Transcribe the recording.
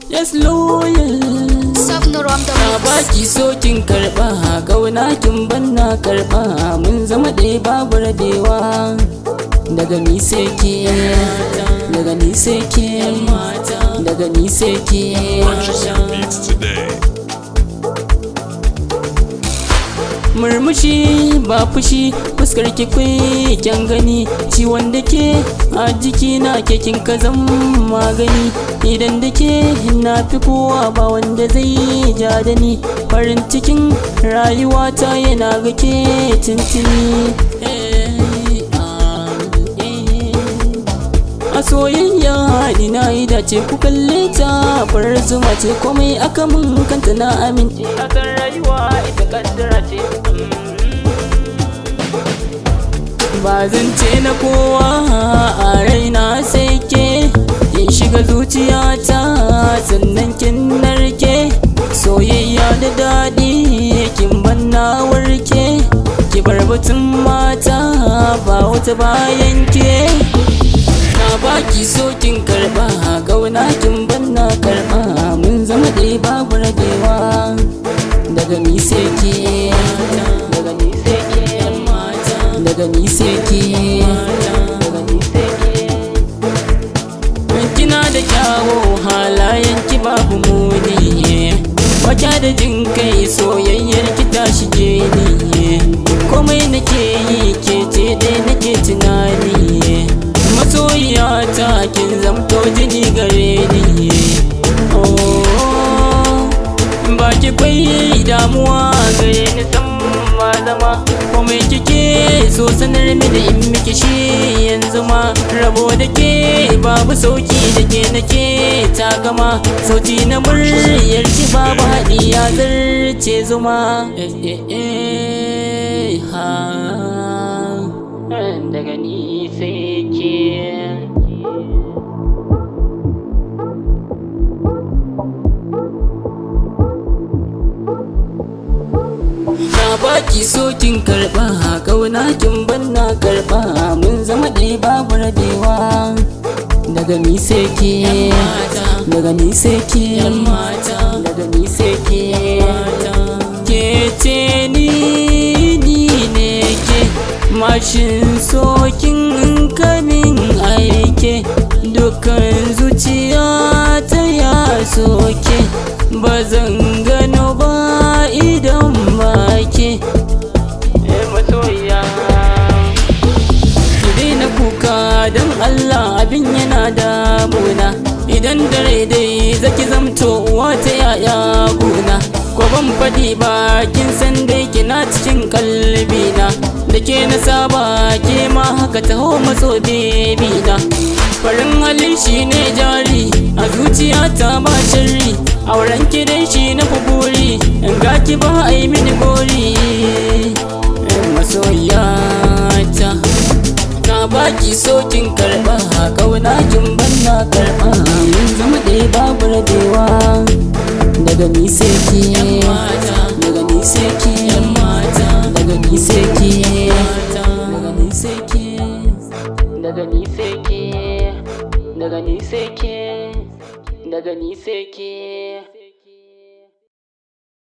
Yes, loyal. Na baki so kin karba, gauna kin banna karba, mun zama ɗaya babu rabewa. Daga ni sai ke, daga ni sai ke, daga ni sai ke. Murmushi ba fushi, fuskar ki kwai kyan gani, ciwon da ke a jiki na ke kin ka zan magani. Idan da ke na fi kowa ba wanda zai ja da ni, farin cikin rayuwata yana ga ke tintini. A soyayya haɗi na yi dace ku kalle ta, farar zuma ce komai aka mun kanta na amince. Akan rayuwa ita kaddara ce. Ba zan ce na kowa a raina sai ke, kin shiga zuciyata sannan kin narke. Soyayya da daɗi kin banna warke, ki bar batun mata ba wata bayan ke. Na baki so kin karba, gauna kin banna karba, mun zama ɗaya babu rabewa. Daga ni sai ke, daga ni sai ke, daga ni sai ke, daga ni sai ke. Kina da kyawo halayen ki babu muni, wata da jin kai soyayyar ki ta shige ni. Komai nake yi ke ce dai nake tunani, masoyiyata kin zamto jini gare ni. Baki kwai damuwa gare ni san ma zama, komai kike so sanar mini in miki shi yanzu ma. Rabo da ke babu sauki da ke nake ta gama, sauti na muryar ki babu haɗi ya zarce zuma. Daga ni sai ke. Na baki so kin karba, gauna kin banna karba, mun zama ɗaya babu rabewa. Daga ni sai ke, daga ni sai ke, daga ni sai ke. Ke ce ni ne ke, mashin sokin kamin aike, dukkan zuciya ta ya soke. Ba zan gano ba idan ba ke masoyiya. Ki daina kuka don Allah, abin yana damuna. Idan dare dai zaki zamto uwa ta yaya guna. Ko ban faɗi ba kin san dai kina cikin kalbina, da ke na saba ke ma haka taho matso bebina. Farin halin shi ne jari a zuciyata ba sharri, auren ki dai shi na buri, in ga ki ba a yi mini gori. Masoyiyata na baki so kin karba, gauna kin banna karba, mun zama ɗaya babu rabewa. Daga ni sai ke, daga ni sai ke, daga ni sai ke, daga ni sai ke, daga ni sai ke, daga ni sai ke, daga ni sai ke.